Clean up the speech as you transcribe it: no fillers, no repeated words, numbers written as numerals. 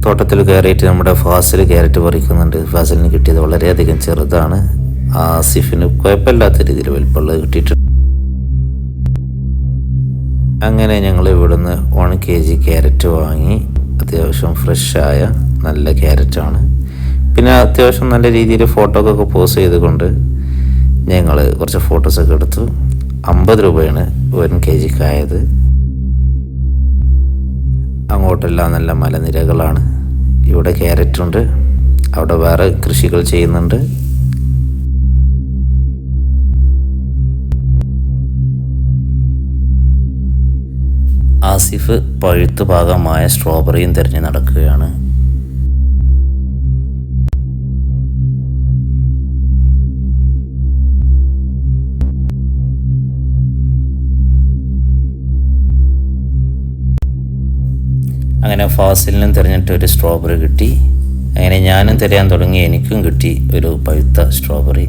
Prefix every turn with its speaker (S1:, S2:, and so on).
S1: തോട്ടത്തിൽ കയറിയിട്ട് നമ്മുടെ ഫാസിൽ ക്യാരറ്റ് പറിക്കുന്നുണ്ട്. ഫാസിലിന് കിട്ടിയത് വളരെയധികം ചെറുതാണ്. ആസിഫിന് കുഴപ്പമില്ലാത്ത രീതിയിൽ വലിപ്പമുള്ളത് കിട്ടിയിട്ടുണ്ട്. അങ്ങനെ ഞങ്ങൾ ഇവിടുന്ന് 1 kg ക്യാരറ്റ് വാങ്ങി. അത്യാവശ്യം ഫ്രഷായ നല്ല ക്യാരറ്റാണ്. പിന്നെ അത്യാവശ്യം നല്ല രീതിയിൽ ഫോട്ടോക്കൊക്കെ പോസ്റ്റ് ചെയ്തുകൊണ്ട് ഞങ്ങൾ കുറച്ച് ഫോട്ടോസൊക്കെ എടുത്തു. 50 രൂപയാണ് 1 kg ആയത്. അങ്ങോട്ടെല്ലാം നല്ല മലനിരകളാണ്. ഇവിടെ ക്യാരറ്റുണ്ട്, അവിടെ വേറെ കൃഷികൾ ചെയ്യുന്നുണ്ട്. ആസിഫ് പഴുത്തു പാകമായ സ്ട്രോബെറിയും തിരഞ്ഞു നടക്കുകയാണ്. അങ്ങനെ ഫാസിലിനും തിരഞ്ഞിട്ട് ഒരു സ്ട്രോബെറി കിട്ടി. അങ്ങനെ ഞാനും തിരയാൻ തുടങ്ങി. എനിക്കും കിട്ടി ഒരു പഴുത്ത സ്ട്രോബെറി.